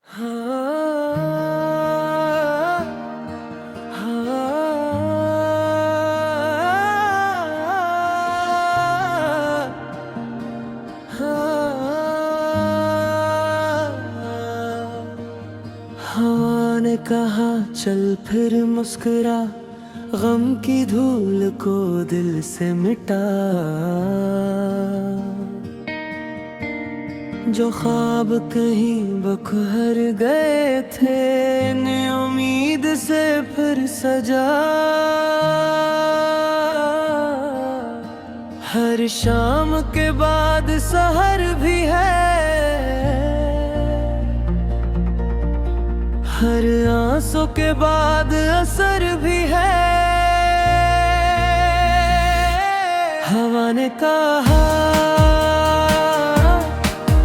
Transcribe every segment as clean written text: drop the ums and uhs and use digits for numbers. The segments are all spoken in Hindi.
हवा ने कहा चल फिर मुस्कुरा, गम की धूल को दिल से मिटा। जो ख्वाब कहीं बखर गए थे नई उम्मीद से फिर सजा। हर शाम के बाद सहर भी है, हर आंसू के बाद असर भी है। हवा ने कहा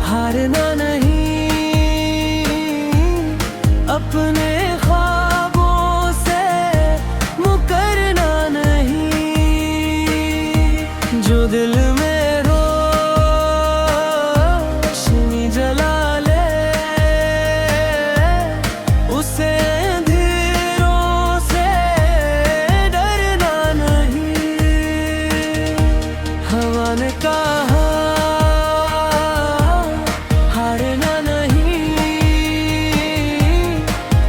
हारना नहीं, अपने ख्वाबों से मुकरना नहीं। जो दिल में रोशनी जला ले उसे अंधेरों से डरना नहीं। हवा ने कहा हारना नहीं,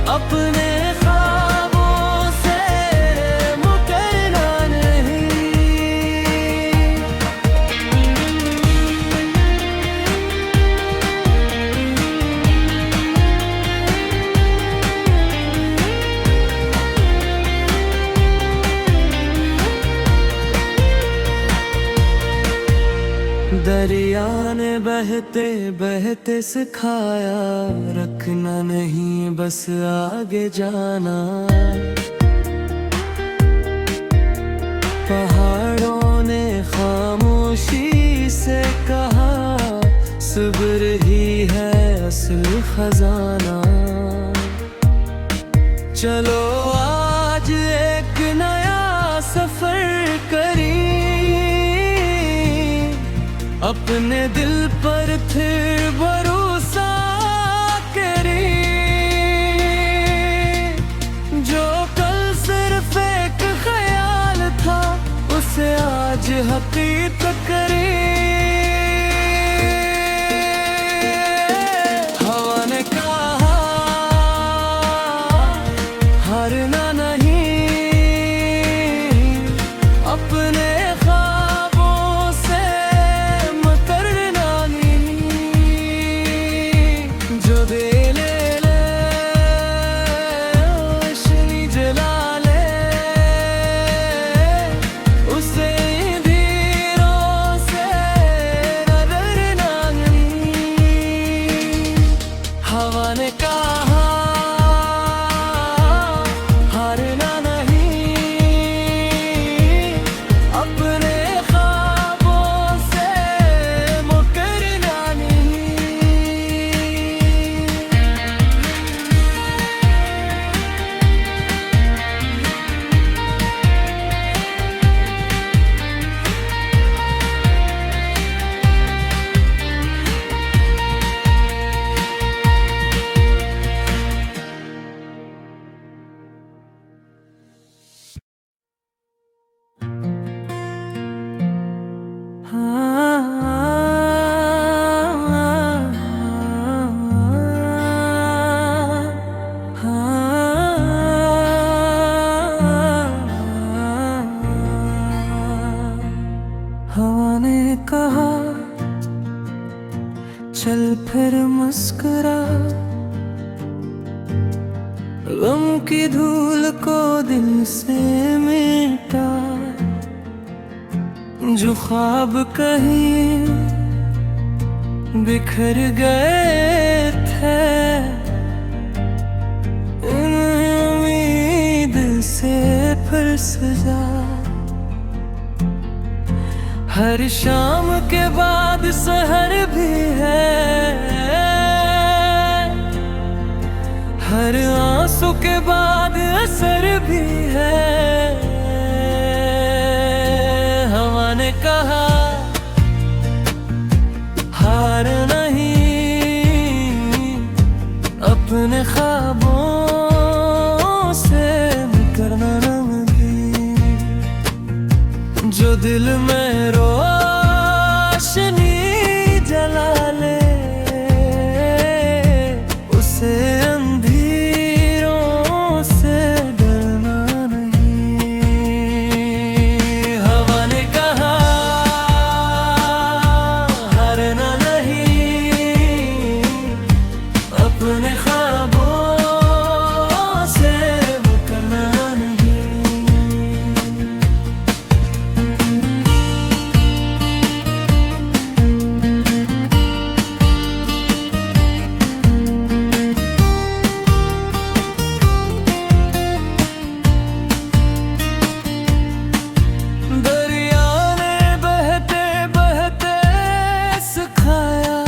अपने ख्वाबों से मुकरना दरिया ने बहते बहते सिखाया, रखना नहीं बस आगे जाना। पहाड़ों ने खामोशी से कहा, सब्र ही है असल खजाना। चलो आज एक नया सफर करें, अपने दिल पर फिर भरोसा करें। जो कल सिर्फ एक ख्याल था उसे आज हकीकत करें। हवा ने कहा हारना नहीं, अपने हवा ने कहा हारना नहीं, अपने ख्वाबों से मुकरना हवा ने कहा चल फिर मुस्कुरा, गम की धूल को दिल से मिटा। जो ख्वाब कहीं बिखर गए थे उम्मीद से फिर सजा। हर शाम के बाद सहर भी है, हर आंसू के बाद असर भी है। हवा ने कहा हार नहीं, अपने ख्वाबों से करना रंगीन, जो दिल में रोशनी जला ले उसे अंधेरों से डरना नहीं। हवा ने कहा हारना नहीं, अपने ख्वाबों से मुकरना नहीं। दरिया ने बहते बहते सिखाया,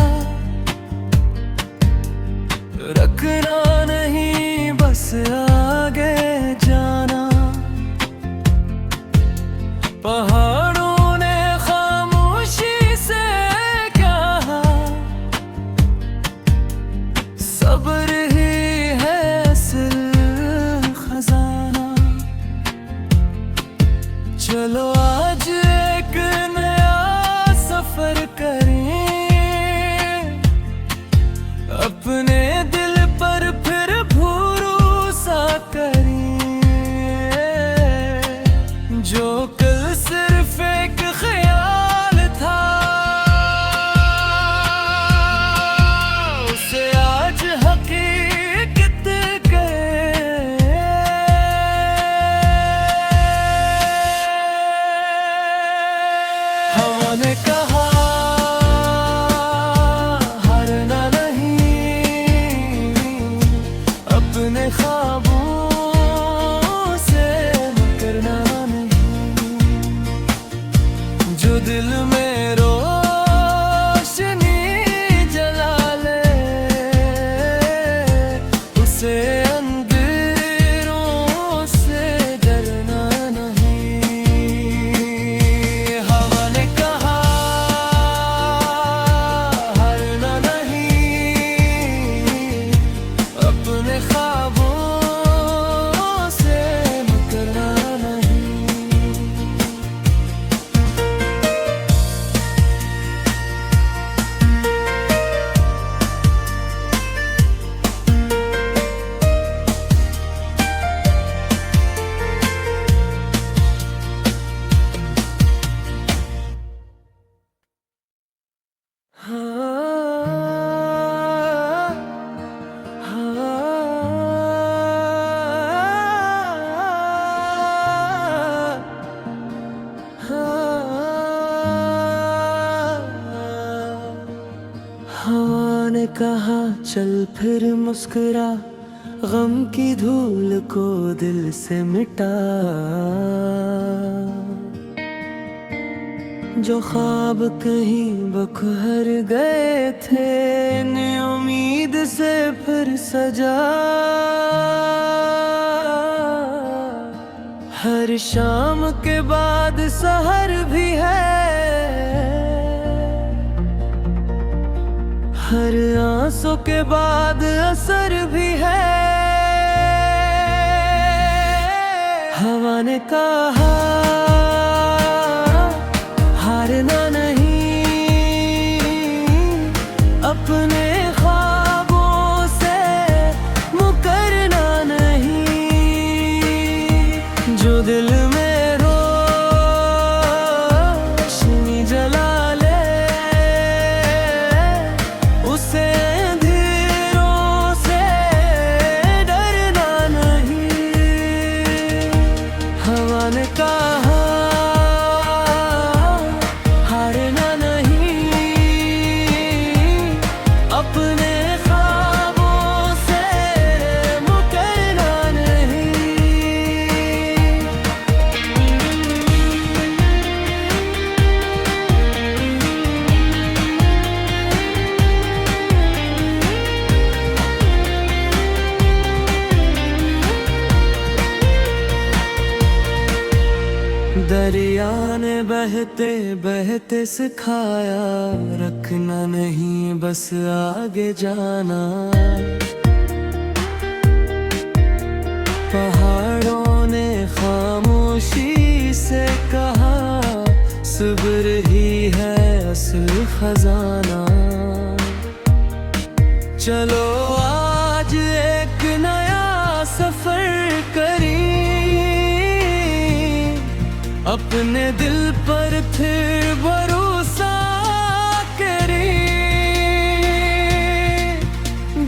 रखना नहीं बस आगे जाना। पहाड़ों ने खामोशी से कहा, सब्र ही है असल खजाना। चलो आज एक नया सफर करें, अपने दिल पर फिर भरोसा करें। जो कल सिर्फ एक ख्याल था, उसे आज हकीकत करें। हवा ने कहा हारना नहीं, अपने ख्वाबों से मुकरना नहीं। जो दिल में रोशनी जला ले उसे अंधेरों से डरना नहीं। हवा ने कहा हारना नहीं, अपने ख्वाबों से मुकरना नहीं। हवा ने कहा चल फिर मुस्कुरा, गम की धूल को दिल से मिटा। जो ख्वाब कहीं बखर गए थे, नई उम्मीद से फिर सजा। हर शाम के बाद सहर भी है, हर आंसू के बाद असर भी है। हवा ने कहा हारना नहीं, अपने ख्वाबों से मुकरना नहीं। जो दिल में रोशनी जला ले उसे अंधेरों से डरना नहीं। हवा ने कहा हारना नहीं, अपने ख्वाबों से मुकरना नहीं। दरिया ने बहते बहते सिखाया, रखना नहीं बस आगे जाना। पहाड़ों ने खामोशी से कहा, सब्र ही है असल खजाना। चलो आज एक नया सफर करें, अपने दिल पर फिर भरोसा करें।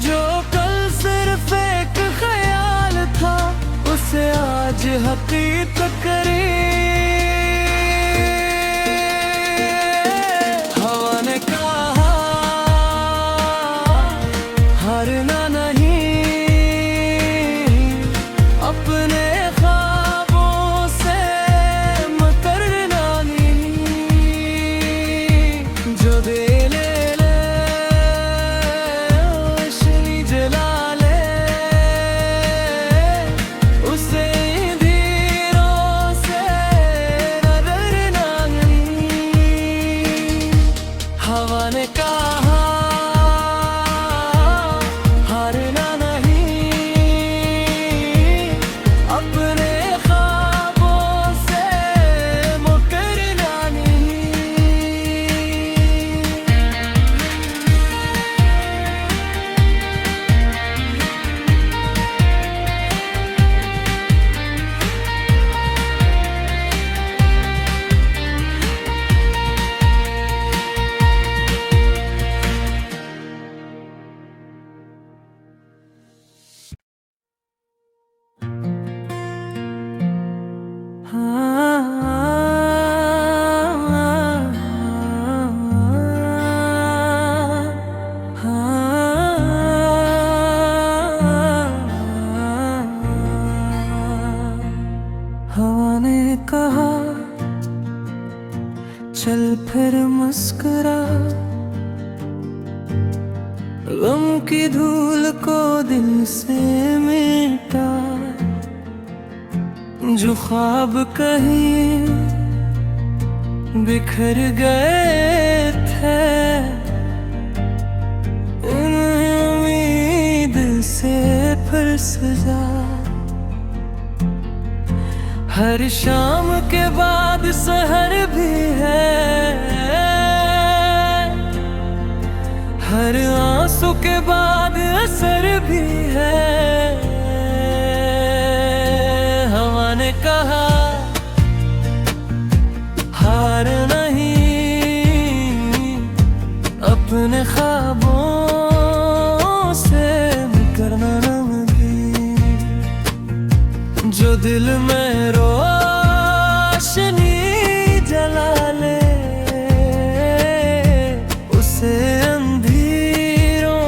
जो कल सिर्फ एक ख्याल था, उसे आज हकीकत करें। हवा ने कहा हारना नहीं, अपने ख्वाबों से मुकरना नहीं। जो दे ले ले रोशनी जला ले, उसे धीरों से न डरना नहीं। हवा ने कहा हारना नहीं, अपने ख्वाबों से मुकरना नहीं। हवा ने कहा चल फिर मुस्कुरा, गम की धूल को दिल से मिटा। जो ख्वाब कहीं बिखर गए थे, उम्मीद से फिर सजा। हर शाम के बाद सहर भी है, हर आंसू के बाद असर भी है। हवा ने कहा हार नहीं, अपने ख्वाबों से मुकरना नहीं। जो दिल में रोशनी जला ले, उसे अंधेरों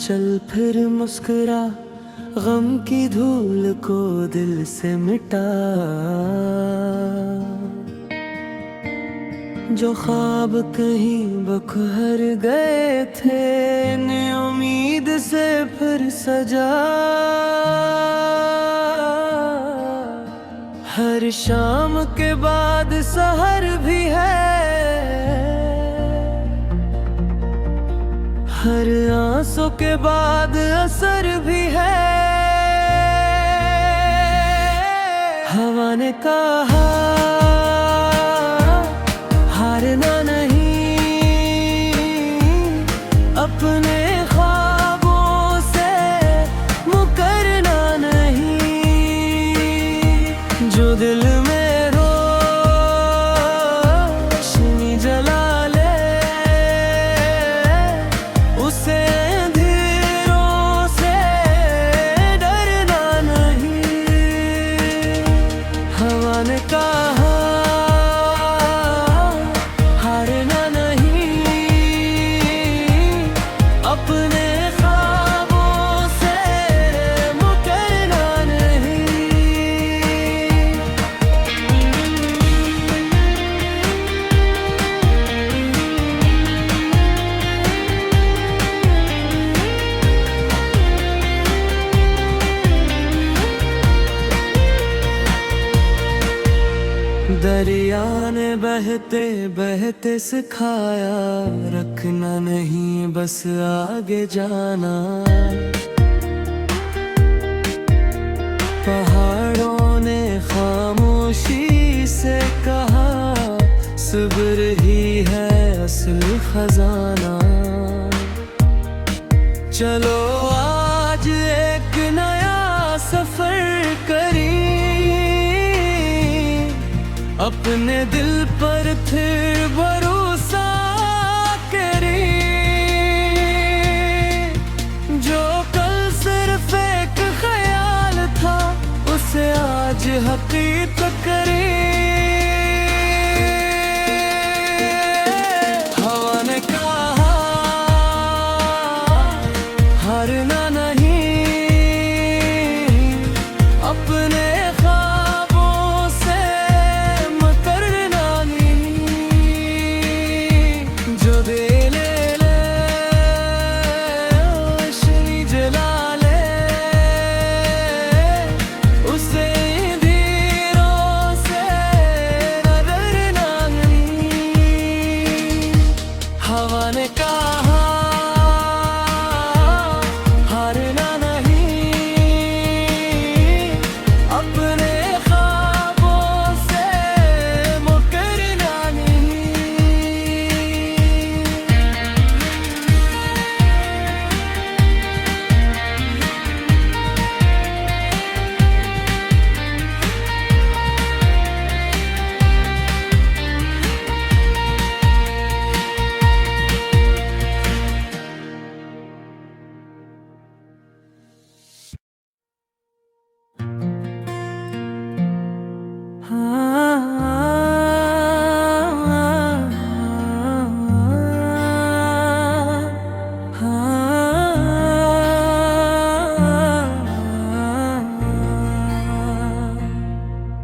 चल फिर मुस्कुरा, गम की धूल को दिल से मिटा। जो ख्वाब कहीं बखर गए थे, नई उम्मीद से फिर सजा। हर शाम के बाद सहर भी है, हर आंसू के बाद असर भी है। हवा ने कहा हारना नहीं, अपने ख्वाबों से मुकरना नहीं। जो दिल में रोशनी जला ले, उसे अंधेरों से डरना नहीं। हवा ने कहा हारना नहीं, अपने ख्वाबों से मुकरना नहीं। दरिया ने बहते बहते सिखाया, रखना नहीं बस आगे जाना। पहाड़ों ने खामोशी से कहा, सब्र ही है असल खजाना। चलो आज एक नया सफर करें, अपने दिल पर फिर भरोसा करें। जो कल सिर्फ एक ख्याल था, उसे आज हकीकत करें। हवा ने कहा हारना नहीं, अपने हवा ने कहा हारना नहीं, अपने ख्वाबों से मुकरना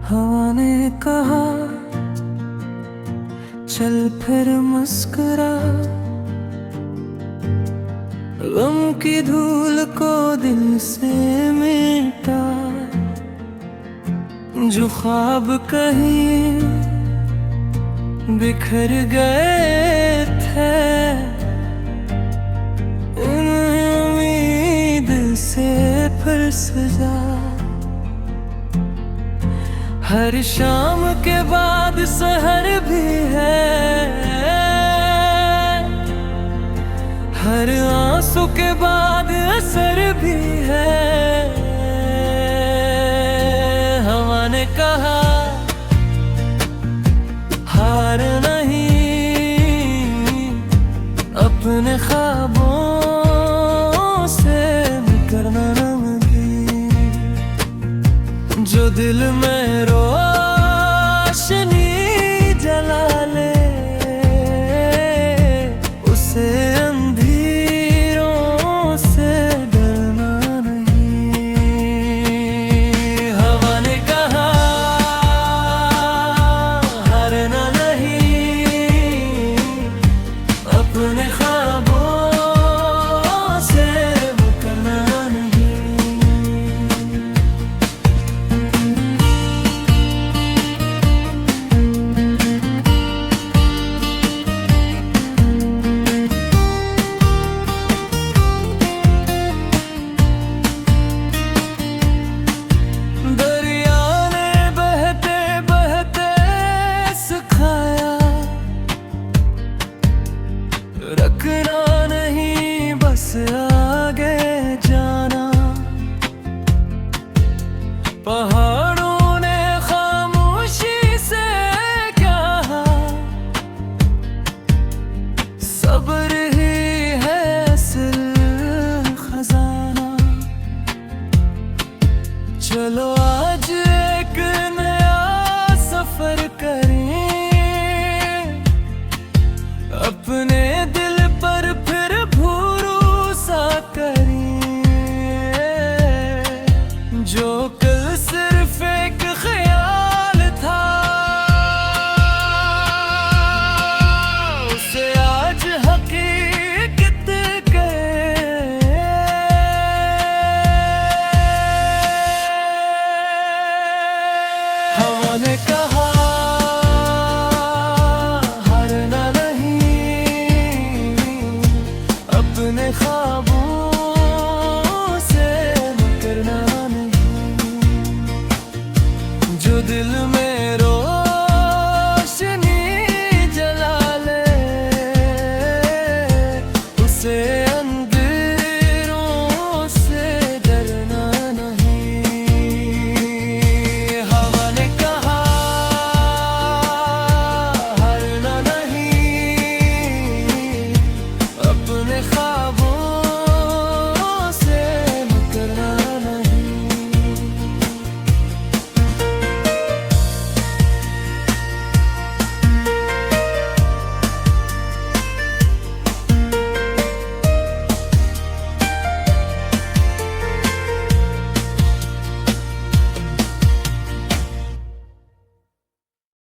हवा ने कहा चल फिर मुस्कुरा, गम की धूल को दिल से मिटा। जो ख्वाब कहीं बिखर गए थे, उम्मीद से फिर सजा। हर शाम के बाद सहर भी है, हर आंसू के बाद असर भी है। हवा ने कहा हार नहीं, अपने ख्वाबों से करना नहीं। जो दिल में रोशनी जला ले, उसे अंधेरों से ने